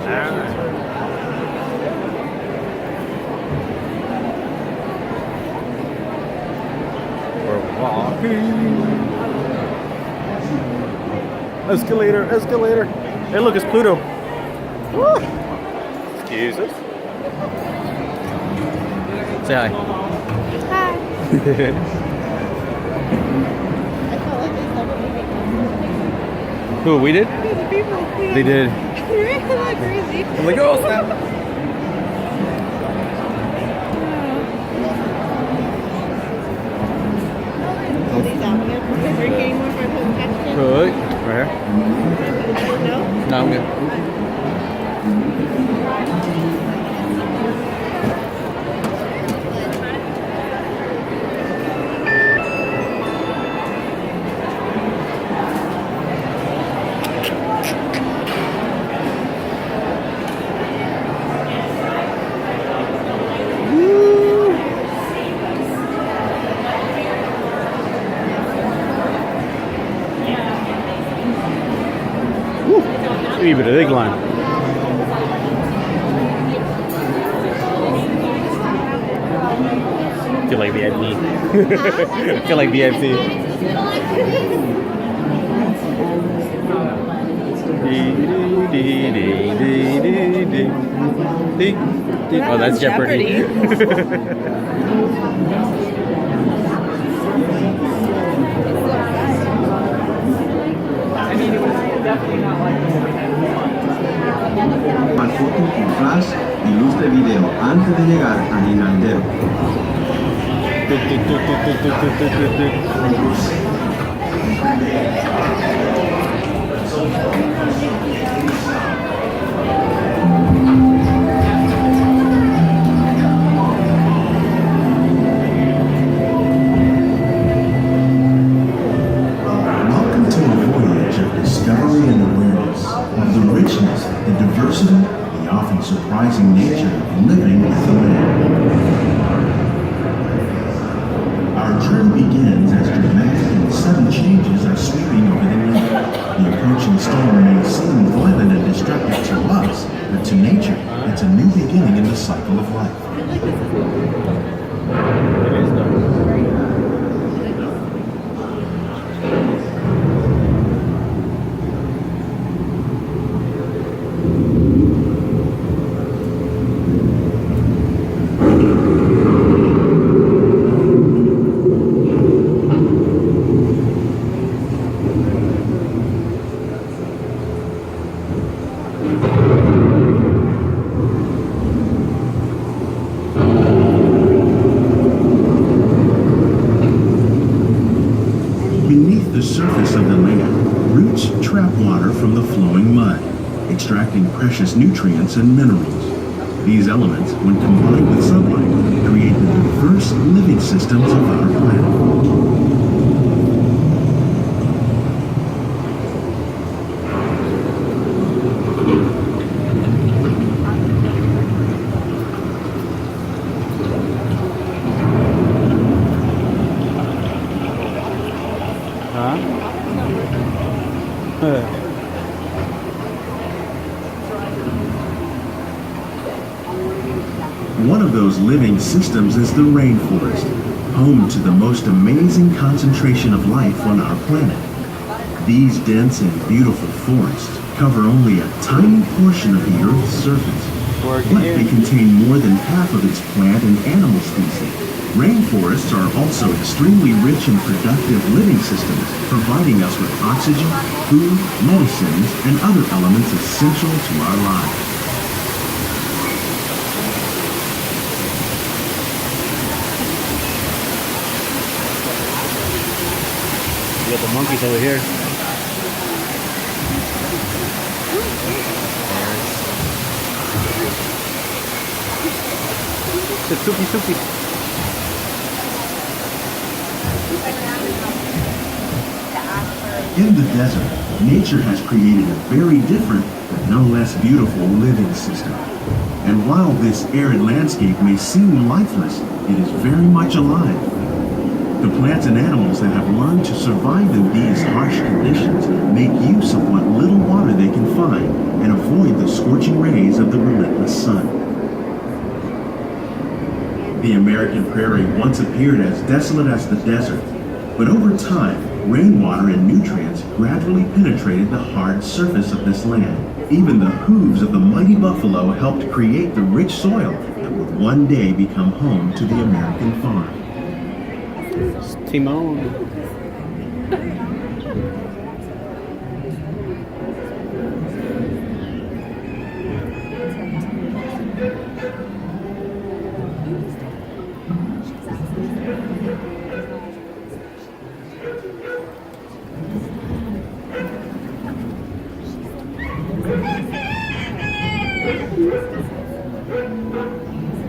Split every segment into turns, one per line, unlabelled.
We're walking. Escalator, escalator. Hey, look, it's Pluto. Woo. Excuse us. Say hi.
Hi.
Who? We did? They did.
Crazy.
I'm like, oh snap.
Pull these out. I'm gonna drink anymore for I put the package in.
Right here.
No?
No, I'm good. Even a big line. Feel like VIP. Feel like VIP. Oh, that's Jeopardy.
Al foto con flash, ilustre video antes de llegar al inodero.
Welcome to a voyage of discovery and awareness of the richness, the diversity, the often surprising nature of living with the land. Our journey begins as dramatic and sudden changes are sweeping over the land. The approaching storm may seem violent and destructive to us, but to nature, it's a new beginning in the cycle of life.
It is though.
Beneath the surface of the land, roots trap water from the flowing mud, extracting precious nutrients and minerals. These elements, when combined with sunlight, create the diverse living systems of our planet. One of those living systems is the rainforest, home to the most amazing concentration of life on our planet. These dense and beautiful forests cover only a tiny portion of the Earth's surface, but they contain more than half of its plant and animal species. Rainforests are also extremely rich and productive living systems, providing us with oxygen, food, medicines, and other elements essential to our lives.
You got the monkeys over here. It's soupy soupy.
In the desert, nature has created a very different, but no less beautiful living system. And while this arid landscape may seem lifeless, it is very much alive. The plants and animals that have learned to survive in these harsh conditions make use of what little water they can find and avoid the scorching rays of the relentless sun. The American prairie once appeared as desolate as the desert, but over time, rainwater and nutrients gradually penetrated the hard surface of this land. Even the hooves of the mighty buffalo helped create the rich soil that would one day become home to the American farm.
Timon.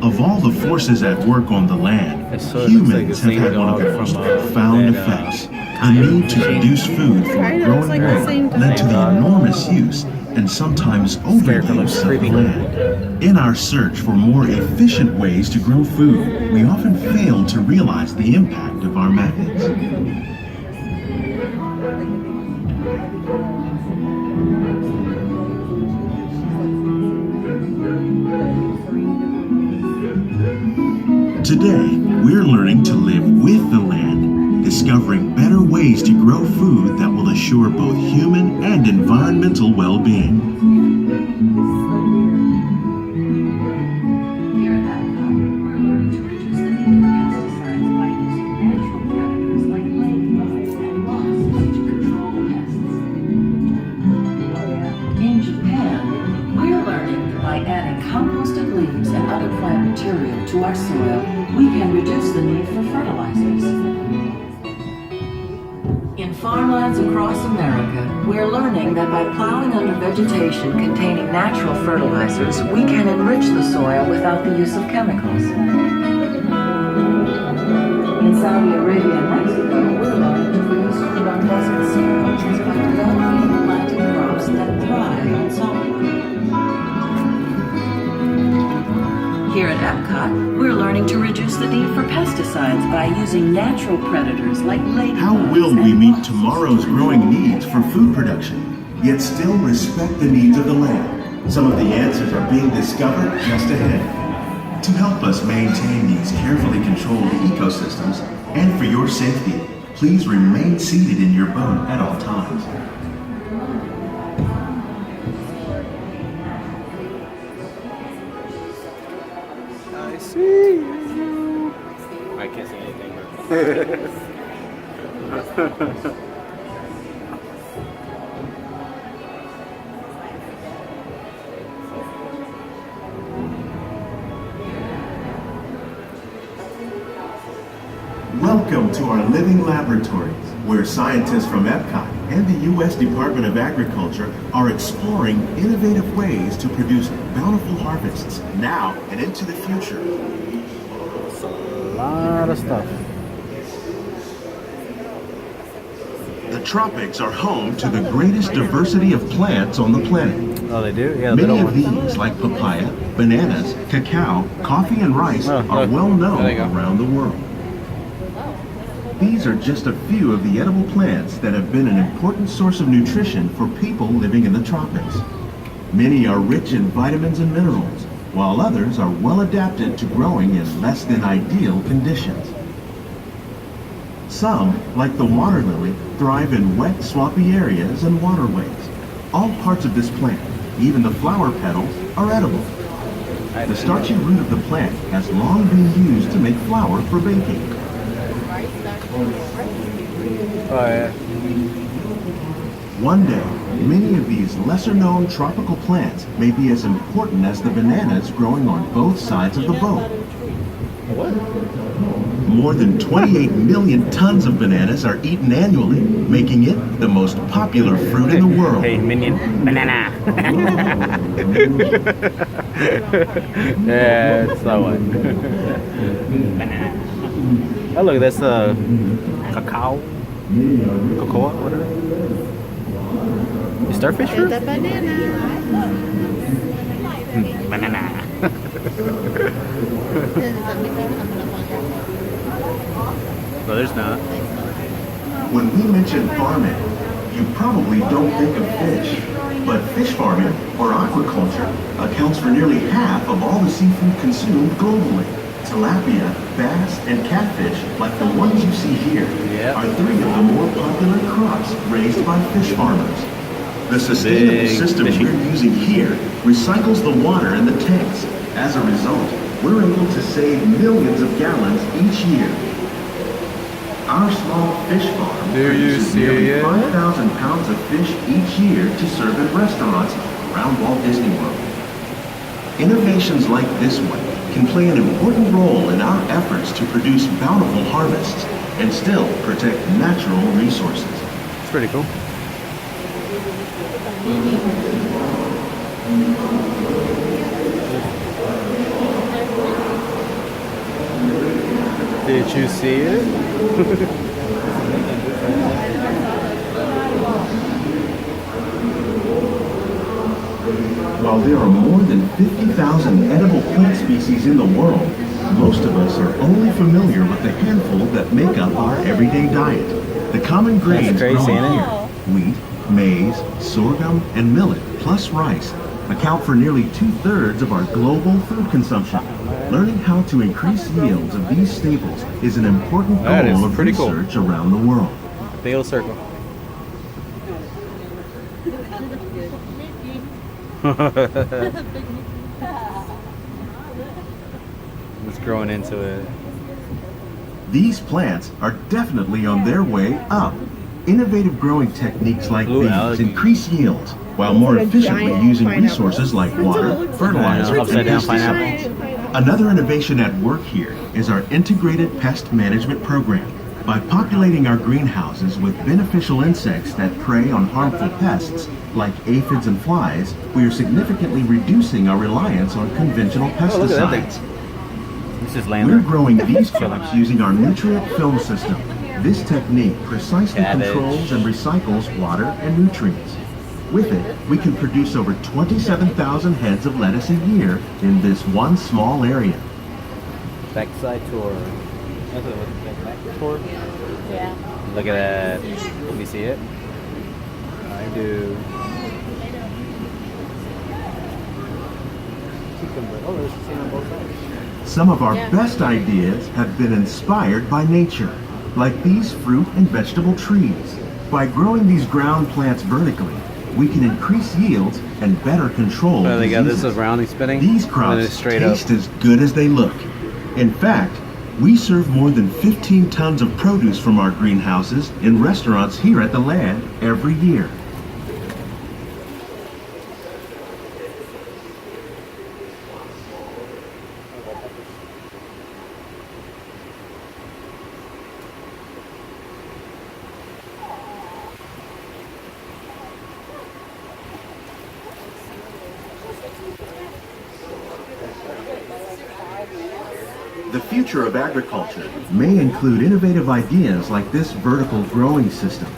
Of all the forces at work on the land,
So it looks like
humans
the
have
same
had one of their
dog
most
from,
profound
that,
effects. The need to produce food for a
Kinda
growing
looks like the
world
same
led to the
dog.
enormous use and sometimes
Scarecrow looks
overuse of the
creepy.
land. In our search for more efficient ways to grow food, we often fail to realize the impact of our methods. Today, we're learning to live with the land, discovering better ways to grow food that will assure both human and environmental well-being.
Here at Epcot, we're learning to reduce the need for pesticides by using natural predators like ladybugs and wasps to control pests. In Japan, we're learning that by adding composted leaves and other plant material to our soil, we can reduce the need for fertilizers. In farmlands across America, we're learning that by plowing under vegetation containing natural fertilizers, we can enrich the soil without the use of chemicals. In Saudi Arabia and Mexico, we're learning to produce food on desert seacoasts by developing and planting crops that thrive on saltwater. Here at Epcot, we're learning to reduce the need for pesticides by using natural predators like ladybugs.
How will we
and
meet
wasps.
tomorrow's growing needs for food production, yet still respect the needs of the land? Some of the answers are being discovered just ahead. To help us maintain these carefully controlled ecosystems, and for your safety, please remain seated in your boat at all times.
I see you. I can't say anything.
Welcome to our living laboratories, where scientists from Epcot and the U.S. Department of Agriculture are exploring innovative ways to produce bountiful harvests now and into the future.
A lot of stuff.
The tropics are home to the greatest diversity of plants on the planet.
Oh, they do? Yeah, the
Many
little
of
one.
these, like papaya, bananas, cacao, coffee, and rice,
Oh,
are
look.
well known
There you go.
around the world. These are just a few of the edible plants that have been an important source of nutrition for people living in the tropics. Many are rich in vitamins and minerals, while others are well adapted to growing in less than ideal conditions. Some, like the water lily, thrive in wet, swampy areas and waterways. All parts of this plant, even the flower petals, are edible. The starchy root of the plant has long been used to make flour for baking.
Oh, yeah.
One day, many of these lesser-known tropical plants may be as important as the bananas growing on both sides of the boat. More than 28 million tons of bananas are eaten annually, making it the most popular fruit in the world.
Hey, minion. Banana. Yeah, it's that one. Banana. Oh, look, that's cacao. Cocoa, whatever. Is starfish fruit?
The banana.
Banana. So there's not.
When we mention farming, you probably don't think of fish. But fish farming, or aquaculture, accounts for nearly half of all the seafood consumed globally. Tilapia, bass, and catfish, like the ones you see here,
Yep.
are three of the more popular crops raised by fish farmers. The sustainable
Big
system
fishy.
we're using here recycles the water in the tanks. As a result, we're able to save millions of gallons each year. Our small fish farm
Do you
produces
see
nearly
it?
5,000 pounds of fish each year to serve in restaurants around Walt Disney World. Innovations like this one can play an important role in our efforts to produce bountiful harvests and still protect natural resources.
It's pretty cool. Did you see it?
While there are more than 50,000 edible plant species in the world, most of us are only familiar with the handful that make up our everyday diet. The common grains
crazy,
grown
ain't it?
here, wheat, maize, sorghum, and millet, plus rice, account for nearly 2/3 of our global food consumption. Learning how to increase yields of these staples is an important
That is
goal of
pretty cool.
research around the world.
Big old circle. It's growing into it.
These plants are definitely on their way up. Innovative growing techniques like
Blue
these
algae.
increase yields while more
like a
efficiently
giant
using
pineapple.
resources like
That's what it
water,
looks like.
fertilizer,
Yeah,
and
upside down
pesticides.
pineapple.
Another innovation at work here is our integrated pest management program. By populating our greenhouses with beneficial insects that prey on harmful pests like aphids and flies, we are significantly reducing our reliance on conventional
Oh, look at that thing.
pesticides.
This is
We're
Land.
growing these crops using our nutrient film system. This technique precisely
Cabbage.
controls and recycles water and nutrients. With it, we can produce over 27,000 heads of lettuce a year in this one small area.
Backside tour. That's what back tour.
Yeah.
Look at that. Can you see it? I do. Oh, there's a scene on both sides.
Some of our best ideas have been inspired by nature, like these fruit and vegetable trees. By growing these ground plants vertically, we can increase yields and better control
Oh, they got this
diseases.
rounding spinning.
These
and then
crops
it's straight
taste
up.
as good as they look. In fact, we serve more than 15 tons of produce from our greenhouses in restaurants here at the Land every year. The future of agriculture may include innovative ideas like this vertical growing system.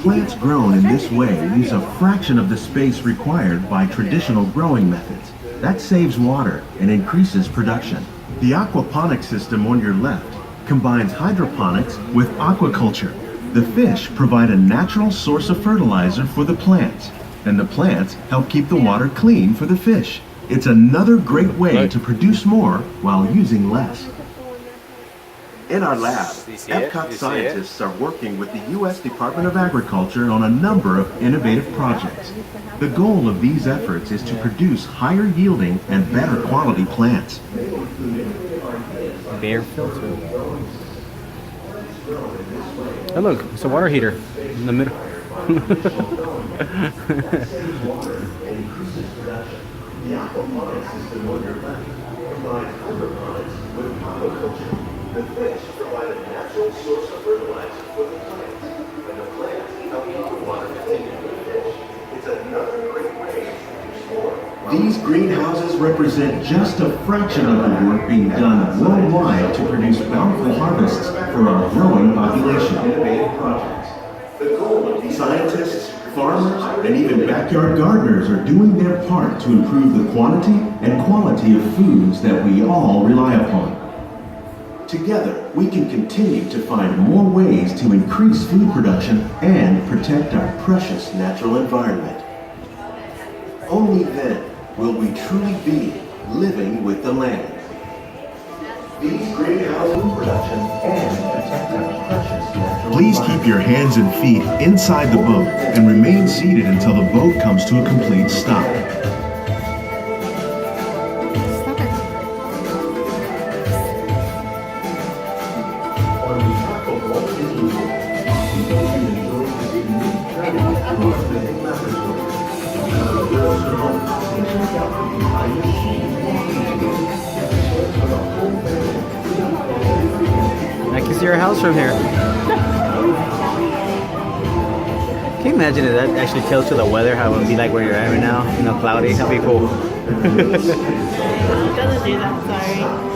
Plants grown in this way use a fraction of the space required by traditional growing methods. That saves water and increases production. The aquaponics system on your left combines hydroponics with aquaculture. The fish provide a natural source of fertilizer for the plants, and the plants help keep the water clean for the fish. It's another great way
Right.
to produce more while using less. In our lab,
Do you see it?
Epcot
Do you see
scientists are working with the U.S. Department of Agriculture on a number of innovative projects. The goal of these efforts is to produce higher yielding and better quality plants.
Bear filter. Oh look, it's a water heater in the middle.
The aquaponics system on your left combines hydroponics with aquaculture. The fish provide a natural source of fertilizer for the plants, and the plants help keep the water clean for the fish. It's another great way to produce more. These greenhouses represent just a fraction of the work being done worldwide to produce bountiful harvests for our growing population. Innovative projects. The goal of these scientists, farmers, and even backyard gardeners are doing their part to improve the quantity and quality of foods that we all rely upon. Together, we can continue to find more ways to increase food production and protect our precious natural environment. Only then will we truly be living with the land. These great food production and protect our precious natural Please keep your hands and feet inside the boat and remain seated until the boat comes to a complete stop.
I can see your house from here. Can you imagine if that actually tells you the weather, how it would be like where you're at right now? You know, cloudy. That'd be cool.
No, it doesn't do that, sorry.